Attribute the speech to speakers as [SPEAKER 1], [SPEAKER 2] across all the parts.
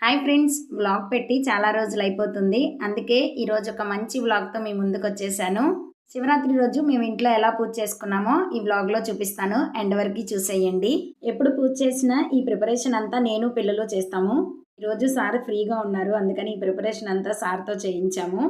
[SPEAKER 1] Hi friends, vlog పెట్టి చాలా రోజులు అయిపోతుంది. అందుకే ఈరోజు ఒక మంచి వ్లాగ్తో మీ ముందుకు వచ్చేసాను. శివరాత్రి రోజు మేము ఇంట్లో ఎలా పూజ చేసుకున్నామో ఈ వ్లాగ్లో చూపిస్తాను. ఎండ్ వరకు చూసేయండి. ఎప్పుడు పూజ చేసినా ఈ ప్రిపరేషన్ అంతా నేను పిల్లలు చేస్తాము. ఈరోజు సార్ ఫ్రీగా ఉన్నారు, అందుకని ఈ ప్రిపరేషన్ అంతా సార్తో చేయించాము.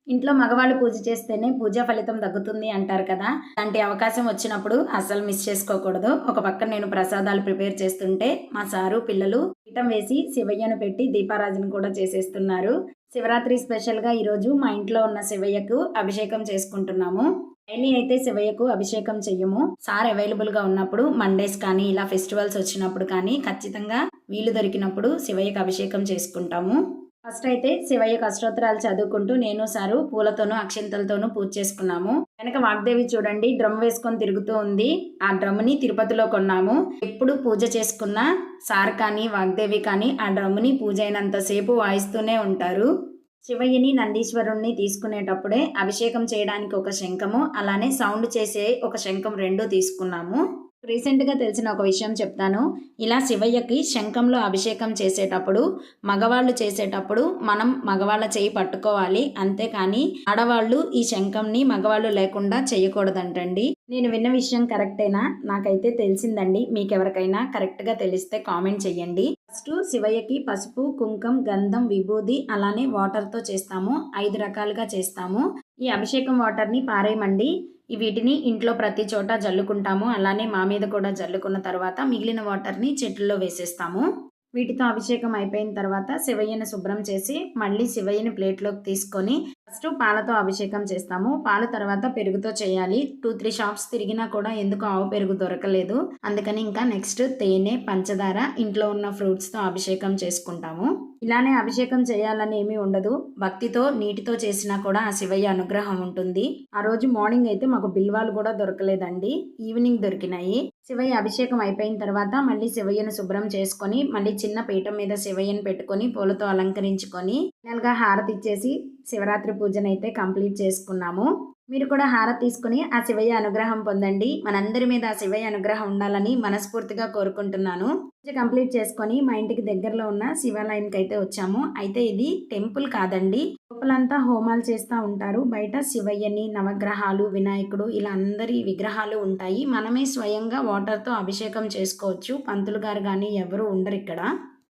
[SPEAKER 1] ఇంట్లో మగవాళ్ళు పూజ చేస్తేనే పూజా ఫలితం తగ్గుతుంది అంటారు కదా. అలాంటి అవకాశం వచ్చినప్పుడు అస్సలు మిస్ చేసుకోకూడదు. ఒక పక్క నేను ప్రసాదాలు ప్రిపేర్ చేస్తుంటే మా సారు పిల్లలు పీఠం వేసి శివయ్యను పెట్టి దీపారాజన కూడా చేసేస్తున్నారు. శివరాత్రి స్పెషల్గా ఈరోజు మా ఇంట్లో ఉన్న శివయ్యకు అభిషేకం చేసుకుంటున్నాము. డైలీ అయితే శివయ్యకు అభిషేకం చెయ్యము. సార్ అవైలబుల్గా ఉన్నప్పుడు మండేస్ కానీ ఇలా ఫెస్టివల్స్ వచ్చినప్పుడు కానీ ఖచ్చితంగా వీలు దొరికినప్పుడు శివయ్యకు అభిషేకం చేసుకుంటాము. ఫస్ట్ అయితే శివయ్యకు అష్టోత్తరాలు చదువుకుంటూ నేను సారు పూలతోనూ అక్షింతలతోనూ పూజ చేసుకున్నాము. వెనక వాగ్దేవి చూడండి డ్రమ్ వేసుకొని తిరుగుతూ ఉంది. ఆ డ్రమ్ని తిరుపతిలో కొన్నాము. ఎప్పుడు పూజ చేసుకున్నా సార్ కానీ వాగ్దేవి కానీ ఆ డ్రమ్ని పూజ అయినంతసేపు వాయిస్తూనే ఉంటారు. శివయ్యని నందీశ్వరుణ్ణి తీసుకునేటప్పుడే అభిషేకం చేయడానికి ఒక శంఖము, అలానే సౌండ్ చేసే ఒక శంఖం రెండు తీసుకున్నాము. రీసెంట్గా తెలిసిన ఒక విషయం చెప్తాను. ఇలా శివయ్యకి శంఖంలో అభిషేకం చేసేటప్పుడు మగవాళ్ళు చేసేటప్పుడు మనం మగవాళ్ళ చేయి పట్టుకోవాలి, అంతేకాని ఆడవాళ్ళు ఈ శంఖంని మగవాళ్ళు లేకుండా చేయకూడదంటండి. నేను విన్న విషయం కరెక్టేనా? నాకైతే తెలిసిందండి. మీకెవరికైనా కరెక్ట్గా తెలిస్తే కామెంట్ చెయ్యండి. ఫస్ట్ శివయ్యకి పసుపు, కుంకం, గంధం, విభూది అలానే వాటర్తో చేస్తాము. 5 రకాలుగా చేస్తాము. ఈ అభిషేకం వాటర్ని పారేయమండి. వీటిని ఇంట్లో ప్రతి చోట జల్లుకుంటాము. అలానే మా మీద కూడా జల్లుకున్న తర్వాత మిగిలిన వాటర్ని చెట్లలో వేసేస్తాము. వీటితో అభిషేకం అయిపోయిన తర్వాత శివయ్యను శుభ్రం చేసి మళ్ళీ శివయ్యని ప్లేట్లోకి తీసుకొని ఫస్ట్ పాలతో అభిషేకం చేస్తాము. పాల తర్వాత పెరుగుతో చేయాలి. 2-3 షాప్స్ తిరిగినా కూడా ఎందుకు ఆవు పెరుగు దొరకలేదు. అందుకని ఇంకా నెక్స్ట్ తేనె, పంచదార, ఇంట్లో ఉన్న ఫ్రూట్స్తో అభిషేకం చేసుకుంటాము. ఇలానే అభిషేకం చేయాలని ఏమీ ఉండదు. భక్తితో నీటితో చేసినా కూడా ఆ శివయ్య అనుగ్రహం ఉంటుంది. ఆ రోజు మార్నింగ్ అయితే మాకు బిల్వాలు కూడా దొరకలేదండి, ఈవినింగ్ దొరికినాయి. శివయ్య అభిషేకం అయిపోయిన తర్వాత మళ్ళీ శివయ్యను శుభ్రం చేసుకొని మళ్ళీ చిన్న పీఠం మీద శివయ్యను పెట్టుకొని పూలతో అలంకరించుకొని ఫైనల్గా హారతి ఇచ్చేసి శివరాత్రి పూజనైతే కంప్లీట్ చేసుకున్నాము. మీరు కూడా హారతి తీసుకుని ఆ శివయ్య అనుగ్రహం పొందండి. మనందరి మీద ఆ శివయ్య అనుగ్రహం ఉండాలని మనస్ఫూర్తిగా కోరుకుంటున్నాను. పూజ కంప్లీట్ చేసుకొని మా ఇంటికి దగ్గరలో ఉన్న శివాలయానికి అయితే వచ్చాము. అయితే ఇది టెంపుల్ కాదండి, లోపలంతా హోమాలు చేస్తూ ఉంటారు. బయట శివయ్యని, నవగ్రహాలు, వినాయకుడు ఇలా అందరి విగ్రహాలు ఉంటాయి. మనమే స్వయంగా వాటర్తో అభిషేకం చేసుకోవచ్చు. పంతులు గారు కానీ ఎవరు ఉండరు ఇక్కడ.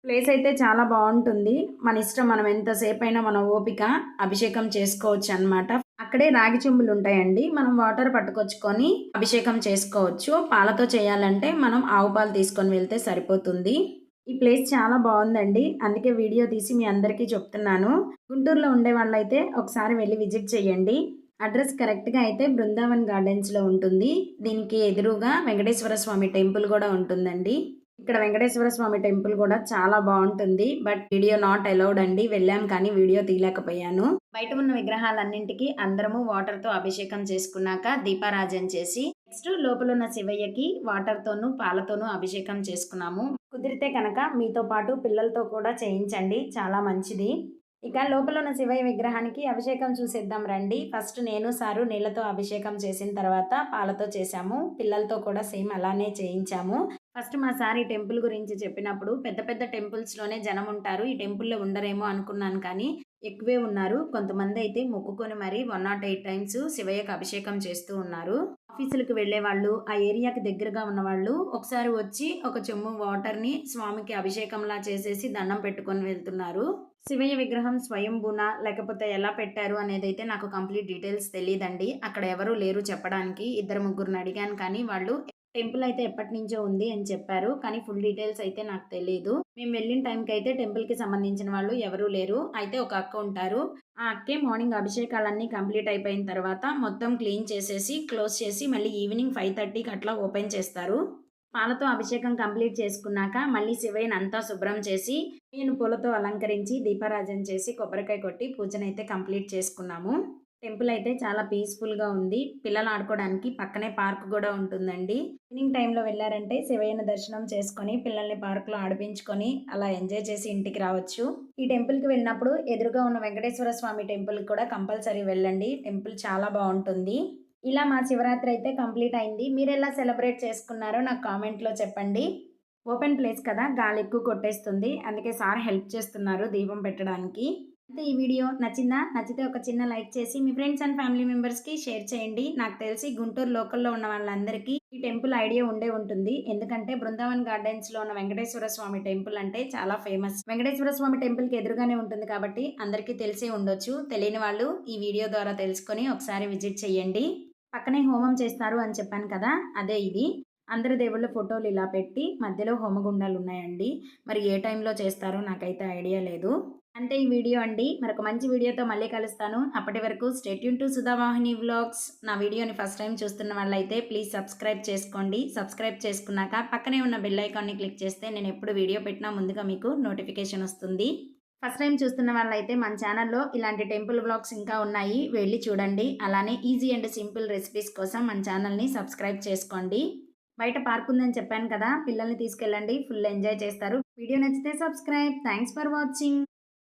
[SPEAKER 1] ప్లేస్ అయితే చాలా బాగుంటుంది. మన ఇష్టం, మనం ఎంతసేపు అయినా మన ఓపిక అభిషేకం చేసుకోవచ్చు అన్నమాట. అక్కడే రాగి చెంబులు ఉంటాయండి, మనం వాటర్ పట్టుకొచ్చుకొని అభిషేకం చేసుకోవచ్చు. పాలతో చేయాలంటే మనం ఆవు పాలు తీసుకొని వెళ్తే సరిపోతుంది. ఈ ప్లేస్ చాలా బాగుందండి, అందుకే వీడియో తీసి మీ అందరికీ చెప్తున్నాను. గుంటూరులో ఉండే వాళ్ళైతే ఒకసారి వెళ్ళి విజిట్ చేయండి. అడ్రస్ కరెక్ట్గా అయితే బృందావన్ గార్డెన్స్లో ఉంటుంది. దీనికి ఎదురుగా వెంకటేశ్వర స్వామి టెంపుల్ కూడా ఉంటుందండి. ఇక్కడ వెంకటేశ్వర స్వామి టెంపుల్ కూడా చాలా బాగుంటుంది. బట్ వీడియో నాట్ అలౌడ్ అండి. వెళ్ళాం కానీ వీడియో తీయలేకపోయాను. బయట ఉన్న విగ్రహాలన్నింటికి అందరము వాటర్తో అభిషేకం చేసుకున్నాక దీపారాజన చేసి నెక్స్ట్ లోపల ఉన్న శివయ్యకి వాటర్తోనూ పాలతోనూ అభిషేకం చేసుకున్నాము. కుదిరితే కనుక మీతో పాటు పిల్లలతో కూడా చేయించండి, చాలా మంచిది. ఇక లోపల ఉన్న శివయ్య విగ్రహానికి అభిషేకం చూసేద్దాం రండి. ఫస్ట్ నేను సారు నీళ్లతో అభిషేకం చేసిన తర్వాత పాలతో చేశాము. పిల్లలతో కూడా సేమ్ అలానే చేయించాము. ఫస్ట్ మా సార్ ఈ టెంపుల్ గురించి చెప్పినప్పుడు పెద్ద పెద్ద టెంపుల్స్లోనే జనం ఉంటారు, ఈ టెంపుల్లో ఉండరేమో అనుకున్నాను, కానీ ఎక్కువే ఉన్నారు. కొంతమంది అయితే మొక్కుకొని మరి 108 టైమ్స్ శివయ్యకు అభిషేకం చేస్తూ ఉన్నారు. ఆఫీసులకు వెళ్ళే వాళ్ళు, ఆ ఏరియాకి దగ్గరగా ఉన్న వాళ్ళు ఒకసారి వచ్చి ఒక చెంబు వాటర్ని స్వామికి అభిషేకంలా చేసేసి దండం పెట్టుకొని వెళ్తున్నారు. శివయ్య విగ్రహం స్వయంభూనా లేకపోతే ఎలా పెట్టారు అనేది అయితే నాకు కంప్లీట్ డీటెయిల్స్ తెలియదండి. అక్కడ ఎవరు లేరు చెప్పడానికి. 2-3 అడిగాను కానీ వాళ్ళు టెంపుల్ అయితే ఎప్పటి నుంచో ఉంది అని చెప్పారు, కానీ ఫుల్ డీటెయిల్స్ అయితే నాకు తెలియదు. మేము వెళ్ళిన టైంకి అయితే టెంపుల్కి సంబంధించిన వాళ్ళు ఎవరూ లేరు. అయితే ఒక అక్క ఉంటారు. ఆ అక్కే మార్నింగ్ అభిషేకాలన్నీ కంప్లీట్ అయిపోయిన తర్వాత మొత్తం క్లీన్ చేసేసి క్లోజ్ చేసి మళ్ళీ ఈవినింగ్ 5:30కి అట్లా ఓపెన్ చేస్తారు. పాలతో అభిషేకం కంప్లీట్ చేసుకున్నాక మళ్ళీ శివయ్యని అంతా శుభ్రం చేసి నేను పూలతో అలంకరించి దీపారాజన చేసి కొబ్బరికాయ కొట్టి పూజనైతే కంప్లీట్ చేసుకున్నాము. టెంపుల్ అయితే చాలా పీస్ఫుల్గా ఉంది. పిల్లలు ఆడుకోవడానికి పక్కనే పార్క్ కూడా ఉంటుందండి. ఈవినింగ్ టైంలో వెళ్ళారంటే శివయ్యను దర్శనం చేసుకొని పిల్లల్ని పార్క్లో ఆడిపించుకొని అలా ఎంజాయ్ చేసి ఇంటికి రావచ్చు. ఈ టెంపుల్కి వెళ్ళినప్పుడు ఎదురుగా ఉన్న వెంకటేశ్వర స్వామి టెంపుల్కి కూడా కంపల్సరీ వెళ్ళండి. టెంపుల్ చాలా బాగుంటుంది. ఇలా మా శివరాత్రి అయితే కంప్లీట్ అయింది. మీరు ఎలా సెలబ్రేట్ చేసుకున్నారో నాకు కామెంట్లో చెప్పండి. ఓపెన్ ప్లేస్ కదా! గాలి ఎక్కువ కొట్టేస్తుంది. అందుకే సార్ హెల్ప్ చేస్తున్నారు దీపం పెట్టడానికి. అయితే ఈ వీడియో నచ్చిందా? నచ్చితే ఒక చిన్న లైక్ చేసి మీ ఫ్రెండ్స్ అండ్ ఫ్యామిలీ మెంబర్స్‌కి షేర్ చేయండి. నాకు తెలిసి గుంటూరు లోకల్‌లో ఉన్న వాళ్ళందరికీ ఈ టెంపుల్ ఐడియా ఉండే ఉంటుంది. ఎందుకంటే బృందావన్ గార్డెన్స్‌లో ఉన్న వెంకటేశ్వర స్వామి టెంపుల్ అంటే చాలా ఫేమస్. వెంకటేశ్వర స్వామి టెంపుల్‌కి ఎదురుగానే ఉంటుంది కాబట్టి అందరికీ తెలిసే ఉండొచ్చు. తెలియని వాళ్ళు ఈ వీడియో ద్వారా తెలుసుకొని ఒకసారి విజిట్ చేయండి. పక్కనే హోమం చేస్తారు అని చెప్పాను కదా! అదే ఇది. అందరి దేవుళ్ళ ఫోటోలు ఇలా పెట్టి మధ్యలో హోమగుండాలున్నాయండి. మరి ఏ టైంలో చేస్తారో నాకైతే ఐడియా లేదు. అంటే ఈ వీడియో అండి. మరొక మంచి వీడియోతో మళ్ళీ కలుస్తాను. అప్పటి వరకు స్టే ట్యూన్ టు సుధావాహిని వ్లాగ్స్. నా వీడియోని ఫస్ట్ టైం చూస్తున్న వాళ్ళైతే ప్లీజ్ సబ్స్క్రైబ్ చేసుకోండి. సబ్స్క్రైబ్ చేసుకున్నాక పక్కనే ఉన్న బెల్ ఐకాన్‌ని క్లిక్ చేస్తే నేను ఎప్పుడు వీడియో పెట్టినా ముందుగా మీకు నోటిఫికేషన్ వస్తుంది. ఫస్ట్ టైం చూస్తున్న వాళ్ళైతే మన ఛానల్‌లో ఇలాంటి టెంపుల్ వ్లాగ్స్ ఇంకా ఉన్నాయి. వెళ్లి చూడండి. అలానే ఈజీ అండ్ సింపుల్ రెసిపీస్ కోసం మన ఛానల్‌ని సబ్స్క్రైబ్ చేసుకోండి. బయట పార్క్ ఉందని చెప్పాను కదా! పిల్లల్ని తీసుకెళ్ళండి. ఫుల్ ఎంజాయ్ చేస్తారు. వీడియో నచ్చితే సబ్స్క్రైబ్. Thanks for watching.